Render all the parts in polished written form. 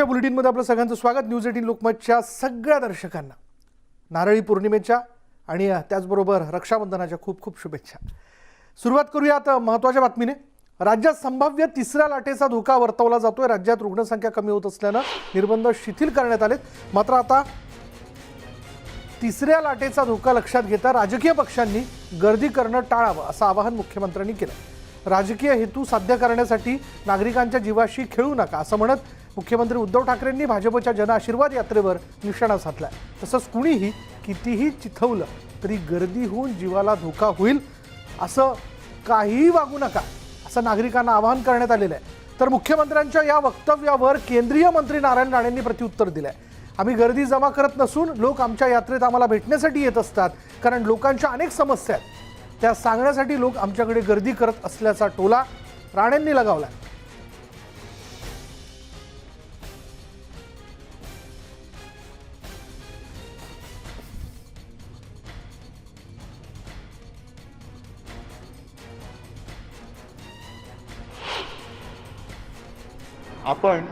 बुलेटिनमध्ये आपलं सगळ्यांचं स्वागत। न्यूज 18 लोकमतच्या सगळ्या दर्शकांना नारळी पौर्णिमेच्या आणि त्याचबरोबर रक्षाबंधनाच्या खूप खूप शुभेच्छा। सुरुवात करूयात महत्त्वाच्या बातमीने। राज्यात संभाव्य तिसऱ्या लाटेचा धोका वर्तवला जातोय। राज्यात रुग्णसंख्या कमी होत असल्याने निर्बंध शिथिल करण्यात आलेत। मात्र आता तिसऱ्या लाटेचा धोका लक्षात घेता राजकीय पक्षांनी गर्दी करणं टाळावं असं आवाहन मुख्यमंत्र्यांनी केलं। राजकीय हेतू साध्य करण्यासाठी नागरिकांच्या जीवाशी खेळू नका असं म्हणत मुख्यमंत्री उद्धव ठाकरेंनी भाजपच्या जनआशीर्वाद यात्रेवर निशाणा साधलाय। तसंच कुणीही कितीही चिथवलं तरी गर्दी होऊन जीवाला धोका होईल असं काहीही वागू नका असं नागरिकांना आवाहन करण्यात आलेलं आहे। तर मुख्यमंत्र्यांच्या या वक्तव्यावर केंद्रीय मंत्री नारायण राणेंनी प्रत्युत्तर दिलंय। आम्ही गर्दी जमा करत नसून लोक आमच्या यात्रेत आम्हाला भेटण्यासाठी येत असतात, कारण लोकांच्या अनेक समस्या आहेत त्या सांगण्यासाठी लोक आमच्याकडे गर्दी करत असल्याचा टोला राणेंनी लगावला। आपण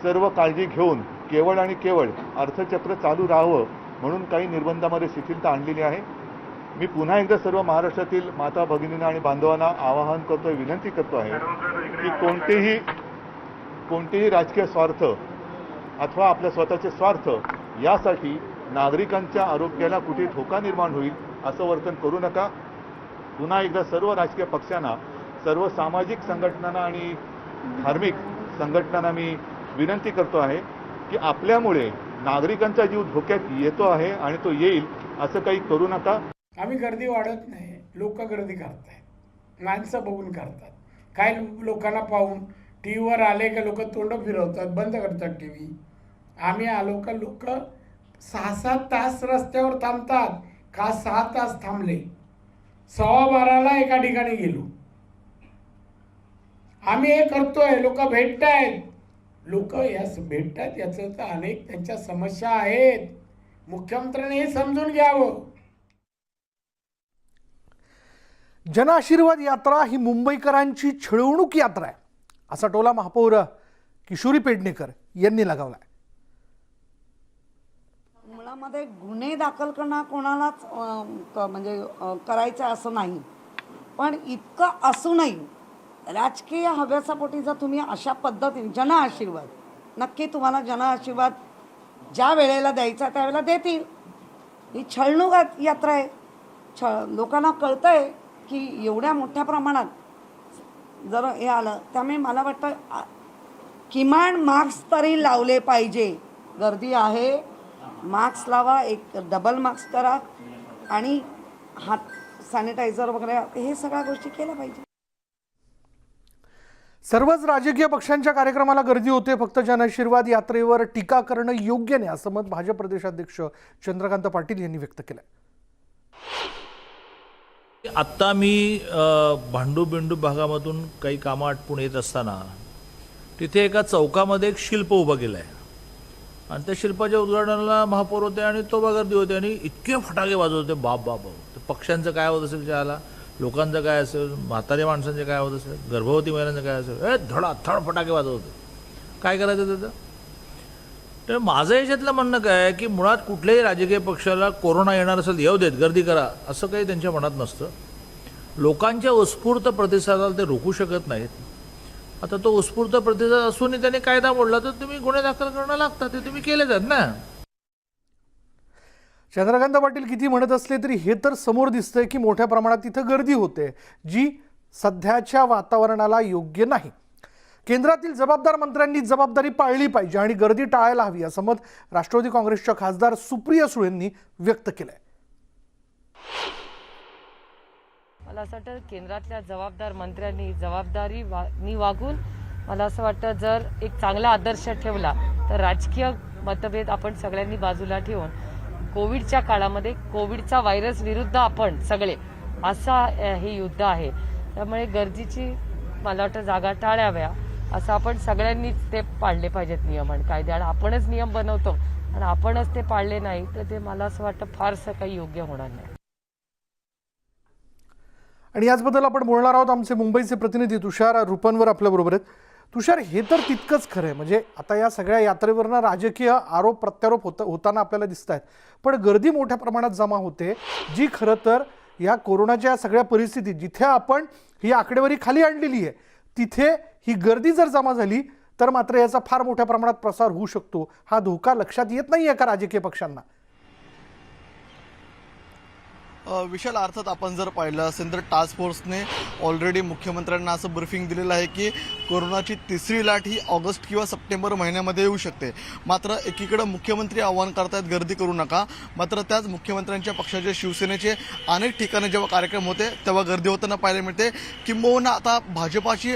सर्व काळजी घेऊन केवळ आणि केवळ अर्थचक्र चालू राहावं म्हणून काही निर्बंधामध्ये शिथिलता आणलेली आहे। मी पुन्हा एकदा सर्व महाराष्ट्रातील माता भगिनींना आणि बांधवांना आवाहन करतोय, विनंती करतो आहे की कोणतेही राजकीय स्वार्थ अथवा आपल्या स्वतःचे स्वार्थ यासाठी नागरिकांच्या आरोग्याला कुठे धोका निर्माण होईल असं वर्तन करू नका। पुन्हा एकदा सर्व राजकीय पक्षांना, सर्व सामाजिक संघटनांना आणि धार्मिक संघटनांना मी विनंती करतो आहे की आपल्यामुळे नागरिकांचा जीव धोक्यात येतो आहे आणि तो येईल असं काही करू नका। आम्ही गर्दी वाढत नाही, लोक गर्दी करतात, माणसं बघून करतात। काय लोकांना पाहून टीव्हीवर आले का लोक तोंड फिरवतात, बंद करतात टीव्ही। आम्ही आलो का लोक 6-7 तास रस्त्यावर थांबतात का 6 तास थांबले, 12:15 एका ठिकाणी गेलो। आम्ही हे करतोय, लोक भेटतायत, लोक भेटतात याचं तर अनेक त्यांच्या समस्या आहेत। मुख्यमंत्र्यांनी हे समजून घ्यावं। जनआशीर्वाद यात्रा ही मुंबईकरांची छळवणूक यात्रा आहे असा टोला महापौर किशोरी पेडणेकर यांनी लगावलाय। मुळामध्ये गुन्हे दाखल करणं कोणालाच म्हणजे करायचं असं नाही, पण इतकं असूनही राजकीय हव्यासापोटी जर तुम्ही अशा पद्धतीने जनआशीर्वाद, नक्की तुम्हाला जनआशीर्वाद ज्या वेळेला द्यायचा त्यावेळेला देतील। ही छळणूक यात्रा आहे। लोकांना कळतंय की एवढ्या मोठ्या प्रमाणात जर हे आलं, त्यामुळे मला वाटतं किमान मास्क तरी लावले पाहिजे। गर्दी आहे, मास्क लावा, एक डबल मास्क करा आणि हात सॅनिटायझर वगैरे हे सगळ्या गोष्टी केल्या पाहिजे। सर्वच राजकीय पक्षांच्या कार्यक्रमाला गर्दी होते, फक्त जनआशीर्वाद यात्रेवर टीका करणं योग्य नाही असं मत भाजप प्रदेशाध्यक्ष चंद्रकांत पाटील यांनी व्यक्त केलं। आत्ता मी भांडूबिंडू भागामधून काही कामं आटपून येत असताना तिथे एका चौकामध्ये एक शिल्प उभं केलं आहे आणि त्या शिल्पाच्या उद्घाटनाला महापौर होते आणि तो गर्दी होते आणि इतके फटाके वाजवत होते। बाप बाप बाप, पक्ष्यांचं काय होत असेल त्याला, लोकांचं काय असेल, म्हाताऱ्या माणसांचे काय होत असेल, गर्भवती महिलांचं काय असेल, धडाधड फटाके वाजवत होते। काय करायचं त्याचं? तर माझं याच्यातलं म्हणणं काय आहे की मुळात कुठल्याही राजकीय पक्षाला कोरोना येणार असेल येऊ देत, गर्दी करा असं काही त्यांच्या मनात नसतं। लोकांच्या उत्स्फूर्त प्रतिसादाला ते रोखू शकत नाहीत। आता तो उत्स्फूर्त प्रतिसाद असूनही त्याने कायदा मोडला तर तुम्ही गुन्हे दाखल करणं लागतात, ते तुम्ही केलेच आहेत ना। चंद्रकांत पाटील किती म्हणत असले तरी हे तर समोर दिसतंय की मोठ्या प्रमाणात तिथं गर्दी होते, जी सध्याच्या वातावरणाला योग्य नाही। केंद्रातील जबाबदार मंत्र्यांनी जबाबदारी पाळली पाहिजे आणि गर्दी टाळायला हवी असं मत राष्ट्रवादी काँग्रेसच्या खासदार सुप्रिया सुळेंनी व्यक्त केलंय। मला असं वाटतं केंद्रातल्या जबाबदार मंत्र्यांनी जबाबदारीने वागून मला असं वाटतं जर एक चांगला आदर्श ठेवला तर राजकीय मतभेद आपण सगळ्यांनी बाजूला ठेवून कोविडच्या काळामध्ये कोविडचा व्हायरस विरुद्ध आपण सगळे असा हे युद्ध आहे। त्यामुळे गर्दीची मला वाटतं जागा टाळाव्या असं आपण सगळ्यांनीच ते पाळले पाहिजेत नियम आणि कायदे। आणि आपणच नियम बनवतो आणि आपणच ते पाळले नाही तर ते मला असं वाटतं फारसं काही योग्य होणार नाही। आणि याचबद्दल आपण बोलणार आहोत। आमचे मुंबईचे प्रतिनिधी तुषार रुपनवर आपल्याबरोबर आहेत। तुषार, हे तर तितकंच खरं आहे. म्हणजे आता या सगळ्या यात्रेवरनं राजकीय आरोप प्रत्यारोप होताना आपल्याला दिसत आहेत, पण गर्दी मोठ्या प्रमाणात जमा होते, जी खरं तर या कोरोनाच्या सगळ्या परिस्थितीत जिथे आपण ही आकडेवारी खाली आणलेली आहे तिथे ही गर्दी जर जमा झाली तर मात्र याचा फार मोठ्या प्रमाणात प्रसार होऊ शकतो. हा धोका लक्षात येत नाही आहे का राजकीय पक्षांना? विशाल, अर्थात आपण जर पाहिलं असेल तर टास्क फोर्सने ऑलरेडी मुख्यमंत्र्यांना असं ब्रीफिंग दिलेलं आहे की कोरोनाची तिसरी लाट ही ऑगस्ट किंवा सप्टेंबर महिन्यामध्ये येऊ शकते. मात्र एकीकडे मुख्यमंत्री आवाहन करतायत गर्दी करू नका, मात्र त्याच मुख्यमंत्र्यांच्या पक्षाचे शिवसेनेचे अनेक ठिकाणी जेव्हा कार्यक्रम होते तेव्हा गर्दी होताना पाहायला मिळते. किंबहुना आता भाजपाची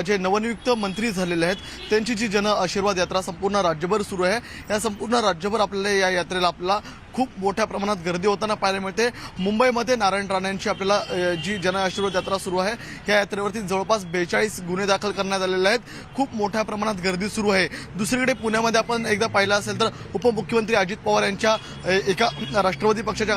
जे नवनियुक्त मंत्री झालेले आहेत त्यांची जी जन आशीर्वाद यात्रा संपूर्ण राज्यभर सुरू आहे, या संपूर्ण राज्यभर आपल्याला या यात्रेला आपल्याला खूप मोठ्या प्रमाणात गर्दी होताना पाहायला मिळते. मुंबईमध्ये नारायण राणेंची आपल्याला जी जन आशीर्वाद यात्रा सुरू आहे, या यात्रेवरती जवळपास 42 गुन्हे दाखल करण्यात आलेले आहेत. खूप मोठ्या प्रमाणात गर्दी सुरू आहे. दुसरीकडे पुण्यामध्ये आपण एकदा पाहिलं असेल तर उपमुख्यमंत्री अजित पवार यांच्या एका राष्ट्रवादी पक्षाच्या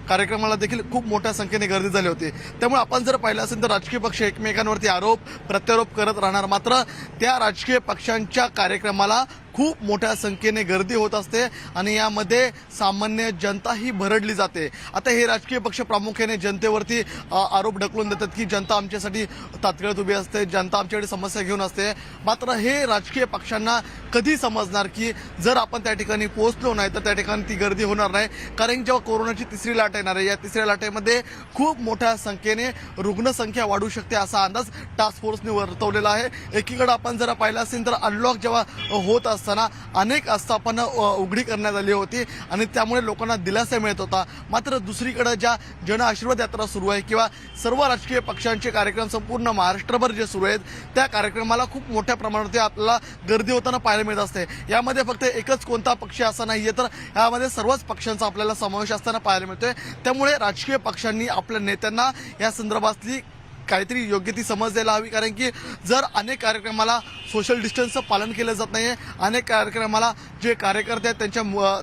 कार्यक्रमाला देखील खूप मोठ्या संख्येने गर्दी झाली होती. त्यामुळे आपण जर पाहिलं असेल तर राजकीय पक्ष एकमेकांवरती आरोप प्रत्यारोप करत राहणार, मात्र त्या राजकीय पक्षांच्या कार्यक्रमाला खूप मोठ्या संख्येने गर्दी होत असते आणि यामध्ये सामान्य जनता ही भरडली जाते. आता हे राजकीय पक्ष प्रामुख्याने जनतेवरती आरोप ढकलून देतात की जनता आमच्यासाठी तात्काळ उभी असते, जनता आमच्याकडे समस्या घेऊन असते. मात्र हे राजकीय पक्षांना कधी समजणार की जर आपण त्या ठिकाणी पोहोचलो नाही तर त्या ठिकाणी ती गर्दी होणार नाही. कारण जेव्हा कोरोनाची तिसरी लाट येणार आहे, या तिसऱ्या लाटेमध्ये खूप मोठ्या संख्येने रुग्णसंख्या वाढू शकते असा अंदाज टास्क फोर्सने वर्तवलेला आहे. एकीकडे आपण जर पाहिलं असेल तर अनलॉक जेव्हा होत असताना अनेक आस्थापना उघडी करण्यात आली होती आणि त्यामुळे लोकांना दिलासा मिळत होता. मात्र दुसरीकडे ज्या जन आशीर्वाद यात्रा सुरू आहे किंवा सर्व राजकीय पक्षांचे कार्यक्रम संपूर्ण महाराष्ट्रभर जे सुरू आहेत त्या कार्यक्रमाला खूप मोठ्या प्रमाणात आपल्याला गर्दी होताना पाहायला मिळत असते. यामध्ये फक्त एकच कोणता पक्ष असा नाहीये तर यामध्ये सर्वच पक्षांचा आपल्याला समावेश असताना पाहायला मिळतोय. त्यामुळे राजकीय पक्षांनी आपल्या नेत्यांना या संदर्भातली काहीतरी योग्य ती समज द्यायला हवी. कारण की जर अनेक कार्यक्रमाला सोशल डिस्टन्सचं पालन केलं जात नाही आहे, अनेक कार्यक्रमाला जे कार्यकर्ते आहेत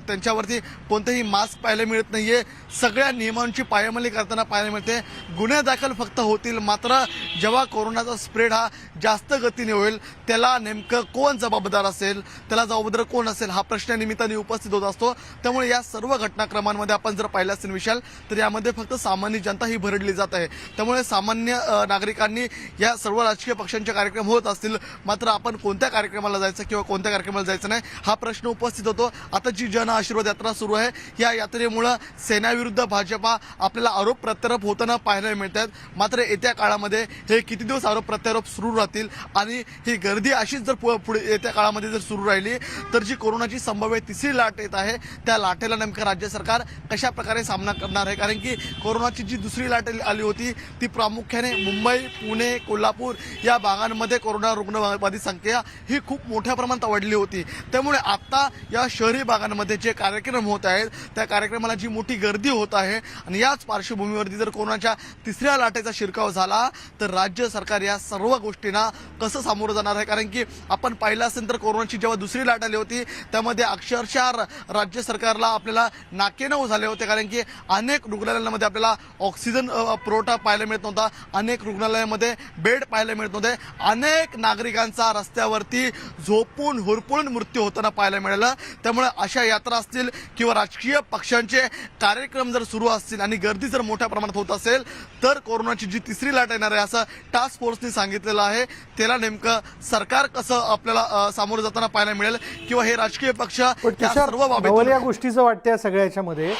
त्यांच्यावरती कोणतेही मास्क पाहायला मिळत नाही आहे, सगळ्या नियमांची पायमल्ली करताना पाहायला मिळते. गुन्हे दाखल फक्त होतील, मात्र जेव्हा कोरोनाचा स्प्रेड हा जास्त गतीने होईल त्याला नेमकं कोण जबाबदार असेल, त्याला जबाबदार कोण असेल हा प्रश्न निमित्ताने उपस्थित होत असतो. त्यामुळे या सर्व घटनाक्रमांमध्ये आपण जर पाहिलं असेल विशाल तर यामध्ये फक्त सामान्य जनता ही भरडली जात आहे. त्यामुळे सामान्य नागरिकांनी या सर्व राजकीय पक्षांचे कार्यक्रम होत असतील, मात्र आपण कोणत्या कार्यक्रमाला जायचं किंवा कोणत्या कार्यक्रमाला जायचं नाही हा प्रश्न उपस्थित होतो. आता जी जन आशीर्वाद यात्रा सुरू आहे या यात्रेमुळं सेनाविरुद्ध भाजपा आपल्याला आरोप प्रत्यारोप होताना पाहायला मिळतात. मात्र येत्या काळामध्ये हे किती दिवस आरोप प्रत्यारोप सुरू राहतील आणि ही गर्दी अशीच जर पुढे येत्या काळामध्ये जर सुरू राहिली तर जी कोरोनाची संभाव्य तिसरी लाट येत आहे त्या लाटेला नेमकं राज्य सरकार कशा प्रकारे सामना करणार आहे. कारण की कोरोनाची जी दुसरी लाट आली होती ती प्रामुख्याने मुंबई, पुणे, कोल्हापूर या भागांमध्ये कोरोना रुग्णबाधित संख्या ही खूप मोठ्या प्रमाणात वाढली होती. त्यामुळे आता या शहरी भागांमध्ये जे कार्यक्रम होत आहेत त्या कार्यक्रमाला जी मोठी गर्दी होत आहे आणि याच पार्श्वभूमीवरती जर कोरोनाच्या तिसऱ्या लाटेचा शिरकाव झाला तर राज्य सरकार या सर्व गोष्टींना कसं सामोरं जाणार आहे. कारण की आपण पाहिलं असेल तर कोरोनाची जेव्हा दुसरी लाट आली होती त्यामध्ये अक्षरशः राज्य सरकारला आपल्याला नाकेनऊ झाले होते. कारण की अनेक रुग्णालयांमध्ये आपल्याला ऑक्सिजन पुरवठा पाहायला मिळत नव्हता, अनेक रुग्णालयामध्ये बेड पाहायला मिळत नव्हते, अनेक नागरिकांचा रस्त्यावरती झोपून हुरपून मृत्यू होताना पाहायला मिळाला. त्यामुळे अशा यात्रा असतील किंवा राजकीय पक्षांचे कार्यक्रम जर सुरू असतील आणि गर्दी जर मोठ्या प्रमाणात होत असेल तर कोरोनाची जी तिसरी लाट येणार आहे असं टास्क फोर्सने सांगितलेलं आहे. त्याला नेमकं सरकार कसं आपल्याला सामोरं जाताना पाहायला मिळेल किंवा हे राजकीय पक्ष या सर्व बाबतीत या गोष्टीचं वाटतं या सगळ्या याच्यामध्ये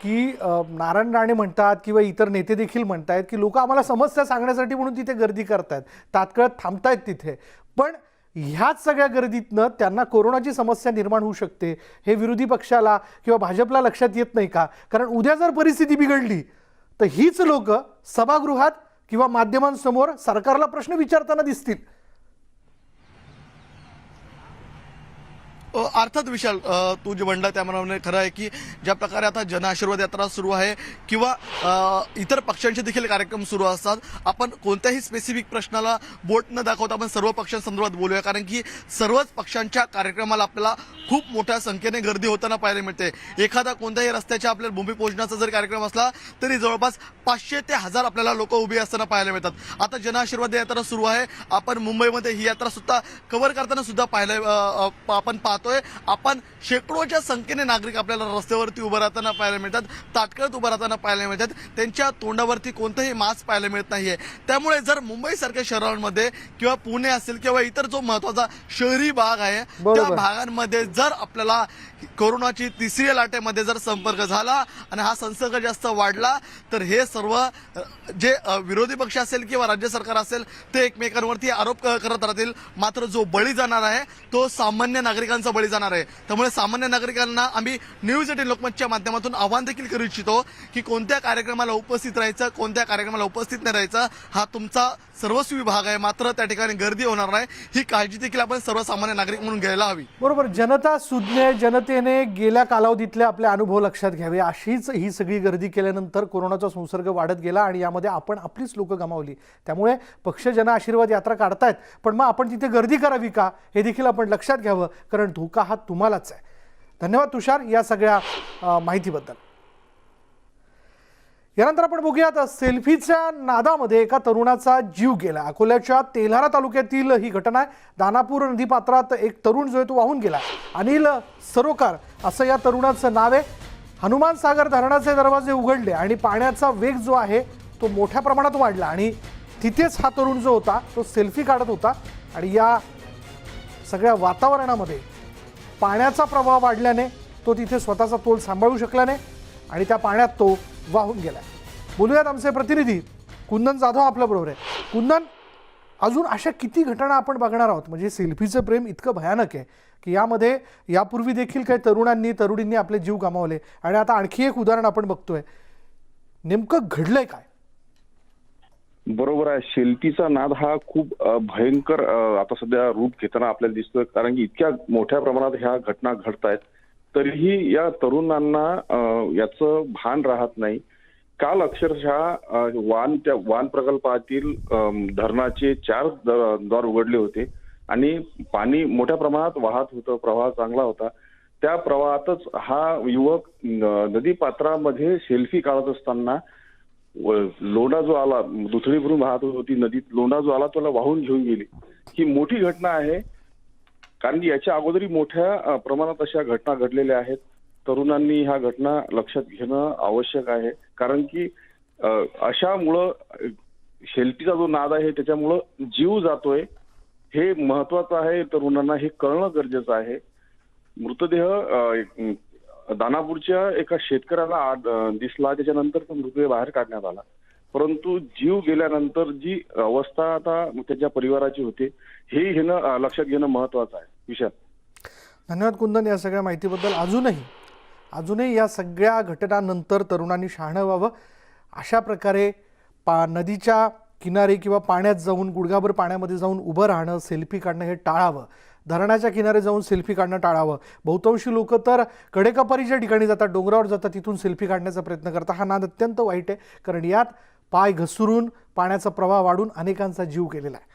की नारायण राणे म्हणतात किंवा इतर नेते देखील म्हणतायत की लोक आम्हाला समस्या सांगण्यासाठी म्हणून तिथे गर्दी करतायत, तात्काळ थांबतायत तिथे, पण ह्याच सगळ्या गर्दीतनं त्यांना कोरोनाची समस्या निर्माण होऊ शकते हे विरोधी पक्षाला किंवा भाजपला लक्षात येत नाही का? कारण उद्या जर परिस्थिती बिघडली तर हीच लोक सभागृहात किंवा माध्यमांसमोर सरकारला प्रश्न विचारताना दिसतील. अर्थात विशाल, तू जे म्हणला त्याप्रमाणे खरं आहे की ज्या प्रकारे आता जन आशीर्वाद यात्रा सुरू आहे किंवा इतर पक्षांचे देखील कार्यक्रम सुरू असतात, आपण कोणत्याही स्पेसिफिक प्रश्नाला बोट न दाखवता आपण सर्व पक्षांसंदर्भात बोलूया. कारण की सर्वच पक्षांच्या कार्यक्रमाला आपल्याला खूप मोठ्या संख्येने गर्दी होताना पाहायला मिळते. एखादा कोणत्याही रस्त्याच्या आपल्याला भूमिपूजनाचा जर कार्यक्रम असला तरी जवळपास 500 ते 1000 आपल्याला लोक उभी असताना पाहायला मिळतात. आता जनआशीर्वाद यात्रा सुरू आहे. आपण मुंबईमध्ये ही यात्रा सुद्धा कव्हर करताना सुद्धा आपण पाहतोय. आपण शेकडोच्या संख्येने नागरिक आपल्याला रस्त्यावरती उभं राहताना पाहायला मिळतात, ताटकळत उभं राहताना पाहायला मिळतात. त्यांच्या तोंडावरती कोणतंही मास्क पाहायला मिळत नाहीये. त्यामुळे जर मुंबईसारख्या शहरांमध्ये किंवा पुणे असेल किंवा इतर जो महत्वाचा शहरी भाग आहे त्या भागांमध्ये जर आपल्याला कोरोनाची तिसऱ्या लाटेमध्ये जर संपर्क झाला आणि हा संसर्ग जास्त वाढला तर हे सर्व जे विरोधी पक्ष असेल किंवा राज्य सरकार असेल ते एकमेकांवरती आरोप करत राहतील. मात्र जो बळी जाणार आहे तो सामान्य नागरिकांचा बळी जाणार आहे. त्यामुळे सामान्य नागरिकांना आम्ही न्यूज 18 लोकमतच्या माध्यमातून आवाहन देखील करू इच्छितो की कोणत्या कार्यक्रमाला उपस्थित राहायचं, कोणत्या कार्यक्रमाला उपस्थित नाही राहायचं हा तुमचा सर्वस्वी विभाग आहे. मात्र त्या ठिकाणी गर्दी होणार नाही ही काळजी देखील आपण सर्वसामान्य नागरिक म्हणून घ्यायला हवी. बरोबर. जनता सुज्ञ, जनतेने गेल्या कालावधीतले आपले अनुभव लक्षात घ्यावे. अशीच ही सगळी गर्दी केल्यानंतर कोरोनाचा संसर्ग वाढत गेला आणि यामध्ये आपण आपलीच लोक गमावली. त्यामुळे पक्ष जन आशीर्वाद यात्रा काढतायत, पण मग आपण तिथे गर्दी करावी का हे देखील आपण लक्षात घ्यावं, कारण धोका हा तुम्हालाच आहे. धन्यवाद तुषार या सगळ्या माहितीबद्दल. यानंतर आपण बघूयात सेल्फीच्या नादामध्ये एका तरुणाचा जीव गेला. अकोल्याच्या तेल्हारा तालुक्यातील ही घटना आहे. दानापूर नदीपात्रात एक तरुण जो आहे तो वाहून गेला. अनिल सरोकार असं या तरुणाचं नाव आहे. हनुमान सागर धरणाचे दरवाजे उघडले आणि पाण्याचा वेग जो आहे तो मोठ्या प्रमाणात वाढला आणि तिथेच हा तरुण जो होता तो सेल्फी काढत होता आणि या सगळ्या वातावरणामध्ये पाण्याचा प्रवाह वाढल्याने तो तिथे स्वतःचा तोल सांभाळू शकला नाही आणि त्या पाण्यात तो वाहून गेला. बोलूयात आमचे प्रतिनिधी कुंदन जाधव आपल्याबरोबर आहे. कुंदन, अजून अशा किती घटना आपण बघणार आहोत? म्हणजे सेल्फीचं प्रेम इतकं भयानक आहे की यामध्ये यापूर्वी देखील काही तरुणींनी आपले जीव गमावले आणि आता आणखी एक उदाहरण आपण बघतोय. नेमकं घडलंय काय? बरोबर आहे. सेल्फीचा नाद हा खूप भयंकर आता सध्या रूप घेताना आपल्याला दिसतोय, कारण की इतक्या मोठ्या प्रमाणात ह्या घटना घडतायत तरीही या तरुणांना याचं भान राहत नाही. काल अक्षरशः वान प्रकल्पातील धरणाचे 4 द्वार उघडले होते आणि पाणी मोठ्या प्रमाणात वाहत होतं. प्रवाह चांगला होता. त्या प्रवाहातच हा युवक नदी पात्रामध्ये सेल्फी काढत असताना लोंढा जो आला, दुथडी भरून वाहत होती नदीत, लोंढा जो आला त्याला वाहून घेऊन गेली. ही मोठी घटना आहे, कारण की याच्या अगोदरही मोठ्या प्रमाणात अशा घटना घडलेल्या आहेत. तरुणांनी ह्या घटना लक्षात घेणं आवश्यक आहे, कारण की अशामुळं सेल्फीचा जो नाद आहे त्याच्यामुळं जीव जातोय हे महत्वाचं आहे. तरुणांना हे कळणं गरजेचं आहे. मृतदेह दानापूरच्या एका शेतकऱ्याला दिसला, त्याच्यानंतर तो मृतदेह बाहेर काढण्यात आला, परंतु जीव गेल्यानंतर जी अवस्था आता त्याच्या परिवाराची होते हे घेणं लक्षात घेणं महत्वाचं आहे. विशाल, धन्यवाद कुंदन या सगळ्या माहितीबद्दल. अजूनही या सगळ्या घटनांनंतर तरुणांनी शहाणं व्हावं. अशा प्रकारे नदीच्या किनारी किंवा पाण्यात जाऊन गुडघाभर पाण्यामध्ये जाऊन उभं राहणं, सेल्फी काढणं हे टाळावं. धरणाच्या किनारे जाऊन सेल्फी काढणं टाळावं. बहुतांशी लोक तर कडेकपारीच्या ठिकाणी जातात, डोंगरावर जातात, तिथून सेल्फी काढण्याचा प्रयत्न करतात. हा नाद अत्यंत वाईट आहे, कारण यात पाय घसरून पाण्याचा प्रवाह वाढून अनेकांचा जीव गेलेला आहे.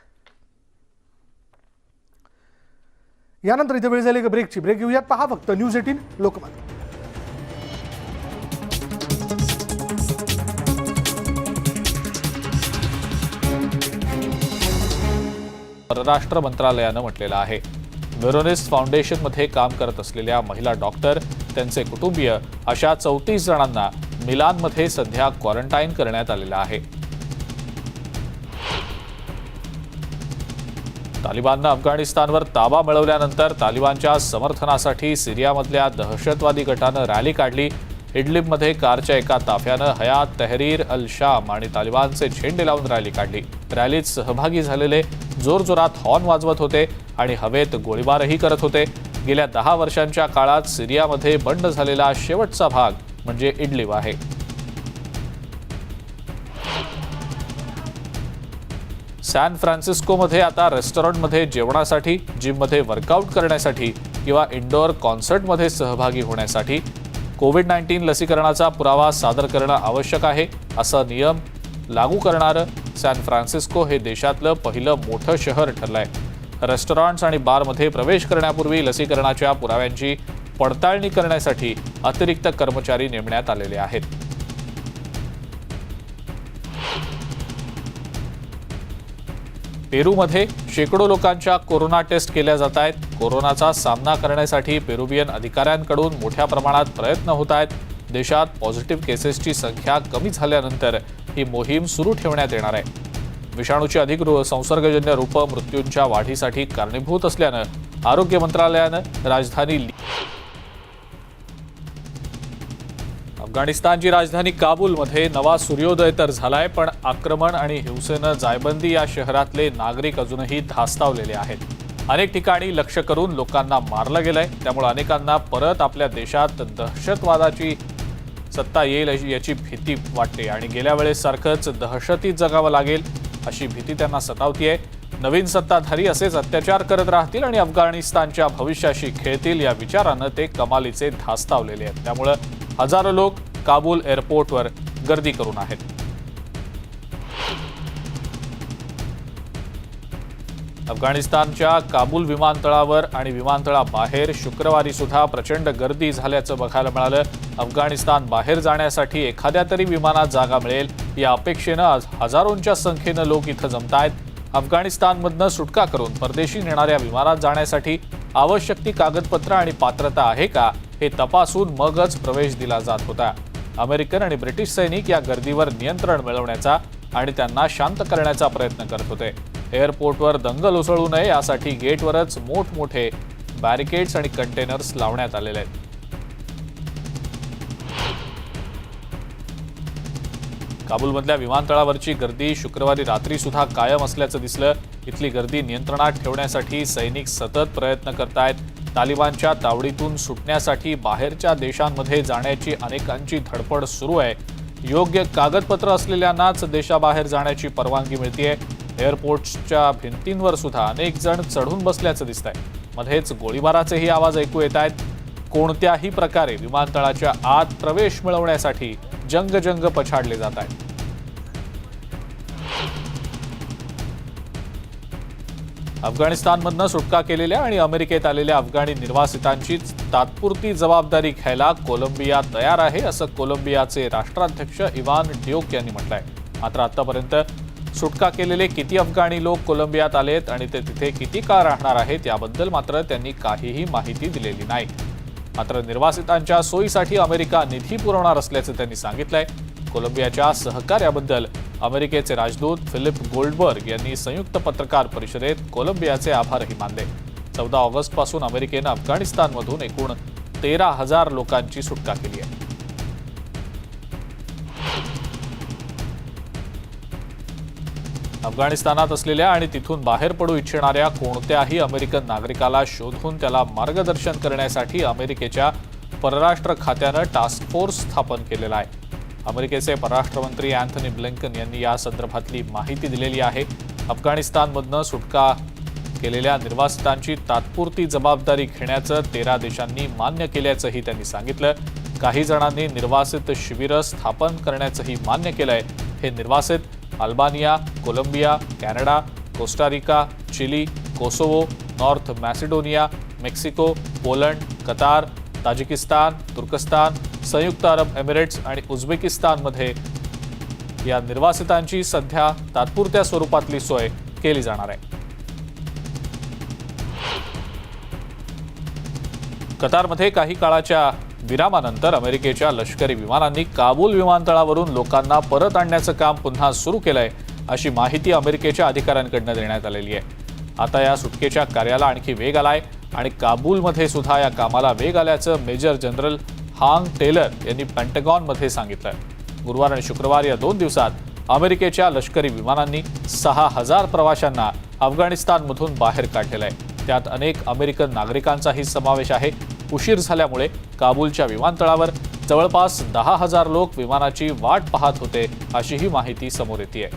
यानंतर इथे वेळ झाली ब्रेक घेऊयात. पहा फक्त न्यूज 18 लोकमत. परराष्ट्र मंत्रालयानं म्हटलेलं आहे. वेरोनिस फाउंडेशनमध्ये काम करत असलेल्या महिला डॉक्टर, त्यांचे कुटुंबीय अशा 34 जणांना मिलानमध्ये सध्या क्वारंटाईन करण्यात आलेलं आहे. तालिबाननं अफगाणिस्तानवर ताबा मिळवल्यानंतर तालिबानच्या समर्थनासाठी सिरियामधल्या दहशतवादी गटानं रॅली काढली. इडलिबमध्ये कारच्या एका ताफ्यानं हयात तहरीर अल शाम आणि तालिबानचे झेंडे लावून रॅली काढली. रॅलीत सहभागी झालेले जोरजोरात हॉर्न वाजवत होते आणि हवेत गोळीबारही करत होते. गेल्या 10 वर्षांच्या काळात सिरियामध्ये बंड झालेला शेवटचा भाग म्हणजे इडलिब आहे. सॅन फ्रान्सिस्कोमध्ये आता रेस्टॉरंटमध्ये जेवणासाठी, जिममध्ये वर्कआउट करण्यासाठी किंवा इंडोर कॉन्सर्टमध्ये सहभागी होण्यासाठी कोविड-19 लसीकरणाचा पुरावा सादर करणं आवश्यक आहे, असा नियम लागू करणारं सॅन फ्रान्सिस्को हे देशातलं पहिलं मोठं शहर ठरलंय. रेस्टॉरंट्स आणि बारमध्ये प्रवेश करण्यापूर्वी लसीकरणाच्या पुराव्यांची पडताळणी करण्यासाठी अतिरिक्त कर्मचारी नेमण्यात आलेले आहेत. पेरूमध्ये शेकडो लोकांच्या कोरोना टेस्ट केल्या जात आहेत. कोरोनाचा सामना करण्यासाठी पेरुवियन अधिकाऱ्यांकडून मोठ्या प्रमाणात प्रयत्न होत आहेत. देशात पॉझिटिव्ह केसेसची संख्या कमी झाल्यानंतर ही मोहीम सुरू ठेवण्यात येणार आहे. विषाणूची अधिक संसर्गजन्य रूपं मृत्यूंच्या वाढीसाठी कारणीभूत असल्यानं आरोग्य मंत्रालयानं अफगाणिस्तानची राजधानी काबूलमध्ये नवा सूर्योदय तर झालाय, पण आक्रमण आणि हिंसेनं जायबंदी या शहरातले नागरिक अजूनही धास्तावलेले आहेत. अनेक ठिकाणी लक्ष करून लोकांना मारलं गेलंय. त्यामुळे अनेकांना परत आपल्या देशात दहशतवादाची सत्ता येईल याची भीती वाटते आणि गेल्या वेळेसारखंच दहशतीत जगावं लागेल अशी भीती त्यांना सतावतीये. नवीन सत्ताधारी असेच अत्याचार करत राहतील आणि अफगाणिस्तानच्या भविष्याशी खेळतील या विचारानं ते कमालीचे धास्तावलेले आहेत. त्यामुळे हजारो लोक काबूल एअरपोर्टवर गर्दी करून आहेत. अफगाणिस्तानच्या काबूल विमानतळावर आणि विमानतळाबाहेर शुक्रवारी सुद्धा प्रचंड गर्दी झाल्याचं बघायला मिळालं. अफगाणिस्तान बाहेर जाण्यासाठी एखाद्या तरी विमानात जागा मिळेल या अपेक्षेनं हजारोंच्या संख्येनं लोक इथं जमतायत. अफगाणिस्तानमधनं सुटका करून परदेशी नेणाऱ्या विमानात जाण्यासाठी आवश्यक ती कागदपत्र आणि पात्रता आहे का हे तपासून मगच प्रवेश दिला जात होता. अमेरिकन आणि ब्रिटिश सैनिक या गर्दीवर नियंत्रण मिळवण्याचा आणि त्यांना शांत करण्याचा प्रयत्न करत होते. एअरपोर्टवर दंगल उसळू नये यासाठी गेटवरच मोठमोठे बॅरिकेड्स आणि कंटेनर्स लावण्यात आलेले आहेत. काबूलमधल्या विमानतळावरची गर्दी शुक्रवारी रात्री सुद्धा कायम असल्याचं दिसलं. इथली गर्दी नियंत्रणात ठेवण्यासाठी सैनिक सतत प्रयत्न करतायत. तालिबानच्या तावडीतून सुटण्यासाठी बाहेरच्या देशांमध्ये जाण्याची अनेकांची धडपड सुरू आहे. योग्य कागदपत्र असलेल्यांनाच देशाबाहेर जाण्याची परवानगी मिळतेय. एअरपोर्टच्या भिंतींवर सुद्धा अनेक जण चढून बसल्याचं दिसतंय. मध्येच गोळीबाराचेही आवाज ऐकू येत आहेत. कोणत्याही प्रकारे विमानतळाच्या आत प्रवेश मिळवण्यासाठी जंग पछाडले जात आहेत. अफगाणिस्तानमधनं सुटका केलेल्या आणि अमेरिकेत आलेल्या अफगाणी निर्वासितांची तात्पुरती जबाबदारी घ्यायला कोलंबिया तयार आहे असं कोलंबियाचे राष्ट्राध्यक्ष इवान ड्यूक यांनी म्हटलंय. मात्र आतापर्यंत सुटका केलेले किती अफगाणी लोक कोलंबियात आलेत आणि ते तिथे किती काळ राहणार आहेत याबद्दल मात्र त्यांनी काहीही माहिती दिलेली नाही. मात्र निर्वासितांच्या सोयीसाठी अमेरिका निधी पुरवणार असल्याचं त्यांनी सांगितलंय. कोलंबियाच्या सहकार्याबद्दल अमेरिकेचे राजदूत फिलिप गोल्डबर्ग यांनी संयुक्त पत्रकार परिषदेत कोलंबियाचे आभारही मानले. 14 ऑगस्टपासून अमेरिकेनं अफगाणिस्तानमधून एकूण 13,000 लोकांची सुटका केली आहे. अफगाणिस्तानात असलेल्या आणि तिथून बाहेर पडू इच्छिणाऱ्या कोणत्याही अमेरिकन नागरिकाला शोधून त्याला मार्गदर्शन करण्यासाठी अमेरिकेच्या परराष्ट्र खात्यानं टास्क फोर्स स्थापन केलेला आहे. अमेरिकेचे परराष्ट्र मंत्री अँथनी ब्लिंकन यांनी या संदर्भातली माहिती दिलेली आहे. अफगाणिस्तानमधनं सुटका केलेल्या निर्वासितांची तात्पुरती जबाबदारी घेण्याचं 13 देशांनी मान्य केल्याचंही त्यांनी सांगितलं. काही जणांनी निर्वासित शिबिरं स्थापन करण्याचंही मान्य केलंय. हे निर्वासित Albania, Colombia, Canada, Costa Rica, Chile, Kosovo, North Macedonia, Mexico, Poland, Qatar, Tajikistan, तुर्कस्तान, संयुक्त अरब एमिरेट्स आणि उझबेकिस्तानमध्ये या निर्वासितांची सध्या तात्पुरत्या स्वरूपातली सोय केली जाणार आहे. कतारमध्ये काही काळाच्या विरामानंतर अमेरिकेच्या लष्करी विमानांनी काबूल विमानतळावरून लोकांना परत आणण्याचं काम पुन्हा सुरू केलंय अशी माहिती अमेरिकेच्या अधिकाऱ्यांकडून देण्यात आलेली आहे. आता या सुटकेच्या कार्याला आणखी वेग आलाय आणि काबूलमध्ये सुद्धा या कामाला वेग आल्याचं मेजर जनरल हांग टेलर यांनी पेंटागॉनमध्ये सांगितलंय. गुरुवार आणि शुक्रवार या 2 दिवसात अमेरिकेच्या लष्करी विमानांनी 6,000 प्रवाशांना अफगाणिस्तानमधून बाहेर काढलेलं आहे. त्यात अनेक अमेरिकन नागरिकांचाही समावेश आहे. उशीर झाल्यामुळे काबूलच्या विमानतळावर जवळपास 10,000 लोक विमानाची वाट पाहत होते अशीही माहिती समोर येते.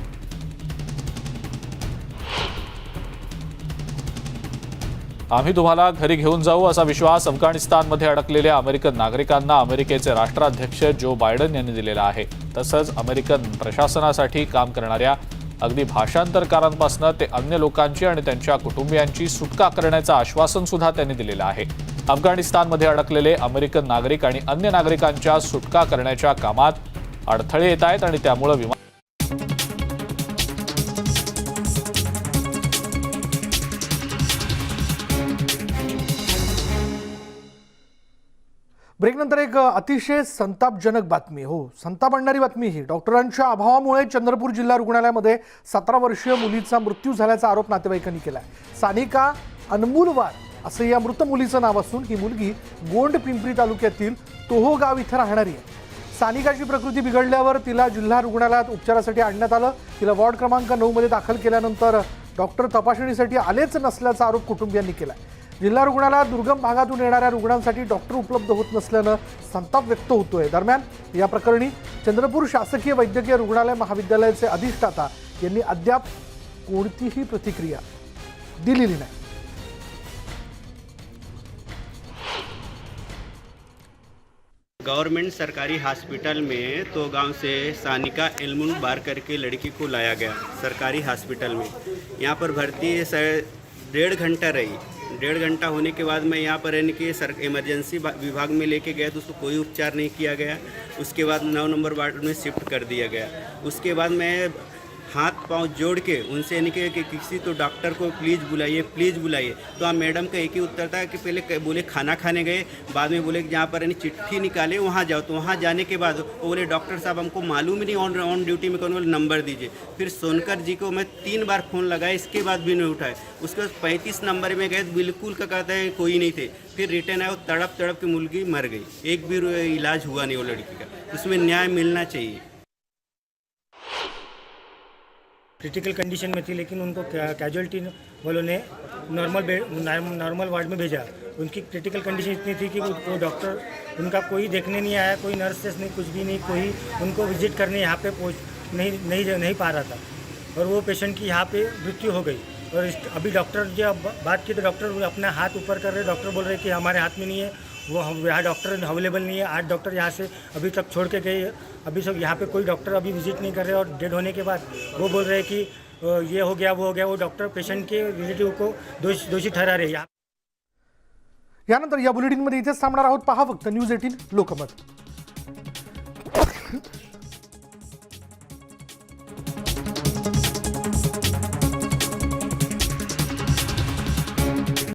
आम्ही तुम्हाला घरी घेऊन जाऊ असा विश्वास अफगाणिस्तानमध्ये अडकलेल्या अमेरिकन नागरिकांना अमेरिकेचे राष्ट्राध्यक्ष जो बायडन यांनी दिलेला आहे. तसंच अमेरिकन प्रशासनासाठी काम करणाऱ्या अगदी भाषांतरकारांपासून ते अन्य लोकांची आणि त्यांच्या कुटुंबियांची सुटका करण्याचं आश्वासन सुद्धा त्यांनी दिलेलं आहे. अफगाणिस्तानमध्ये अडकलेले अमेरिकन नागरिक आणि अन्य नागरिकांच्या सुटका करण्याच्या कामात अडथळे येत आहेत आणि त्यामुळे विमान ब्रेकनंतर एक अतिशय संतापजनक बातमी, हो संताप आणणारी बातमी ही. डॉक्टरांच्या अभावामुळे चंद्रपूर जिल्हा रुग्णालयामध्ये 17 वर्षीय मुलीचा मृत्यू झाल्याचा आरोप नातेवाईकांनी केला आहे. सानिका अनमोल वार असं या मृत मुलीचं नाव असून ही मुलगी गोंड पिंपरी तालुक्यातील तोहोगाव इथं राहणारी आहे. सानिकाची प्रकृती बिघडल्यावर तिला जिल्हा रुग्णालयात उपचारासाठी आणण्यात आलं. तिला वॉर्ड क्रमांक 9 मध्ये दाखल केल्यानंतर डॉक्टर तपासणीसाठी आलेच नसल्याचा आरोप कुटुंबियांनी केला. जिल्हा रुग्णालयात दुर्गम भागातून येणाऱ्या रुग्णांसाठी डॉक्टर उपलब्ध होत नसल्यानं संताप व्यक्त होतोय. दरम्यान या प्रकरणी चंद्रपूर शासकीय वैद्यकीय रुग्णालय महाविद्यालयाचे अधिष्ठाता यांनी अद्याप कोणतीही प्रतिक्रिया दिलेली नाही. गवर्नमेंट सरकारी हॉस्पिटल में तो गांव से सानिका एलमुन बार करके लड़की को लाया गया सरकारी हॉस्पिटल में. यहाँ पर भर्ती 1.5 घंटा रही. 1.5 घंटा होने के बाद मैं यहाँ पर यानी कि इमरजेंसी विभाग में लेके गया तो उसको कोई उपचार नहीं किया गया. उसके बाद 9 नंबर वार्ड में शिफ्ट कर दिया गया. उसके बाद मैं हाथ पांव जोड़ के उनसे यानी कि किसी तो डॉक्टर को प्लीज़ बुलाइए. तो आप मैडम का एक ही उत्तर था कि पहले बोले खाना खाने गए, बाद में बोले कि जहाँ पर यानी चिट्ठी निकाले वहाँ जाओ. तो वहाँ जाने के बाद वो बोले डॉक्टर साहब हमको मालूम ही नहीं ऑन ड्यूटी में कौन, बोले नंबर दीजिए. फिर सोनकर जी को मैं 3 बार फ़ोन लगाया, इसके बाद भी नहीं उठाए. उसके बाद 35 नंबर में गए, बिल्कुल का कहता है कोई नहीं थे. फिर रिटर्न आया, वो तड़प के मुर्गी मर गई. एक भी इलाज हुआ नहीं वो लड़की का. उसमें न्याय मिलना चाहिए. क्रिटिकल कंडीशन में थी, लेकिन उनको कैजुअलिटी वालों ने नॉर्मल वार्ड में भेजा. उनकी क्रिटिकल कंडीशन इतनी थी कि वो डॉक्टर उनका कोई देखने नहीं आया, कोई नर्सेस नहीं, कुछ भी नहीं, कोई उनको विजिट करने यहाँ पे नहीं पा रहा था. और वो पेशेंट की यहाँ पे मृत्यु हो गई. और अभी डॉक्टर जब बात की तो डॉक्टर अपना हाथ ऊपर कर रहे. डॉक्टर बोल रहे कि हमारे हाथ में नहीं है, वो हम यहाँ डॉक्टर अवेलेबल नहीं है. 8 डॉक्टर यहाँ से अभी तक छोड़ के गए. अभी सब यहाँ पे कोई डॉक्टर अभी विजिट नहीं कर रहे. और डेड होने के बाद वो बोल रहे कि ये हो गया वो हो गया. वो डॉक्टर पेशेंट के रिलेटिव को दोषी ठहरा रहे. यानंतर या बुलेटिनमध्ये इथेच थांबणार आहोत. पहा फक्त न्यूज 18 लोकमत.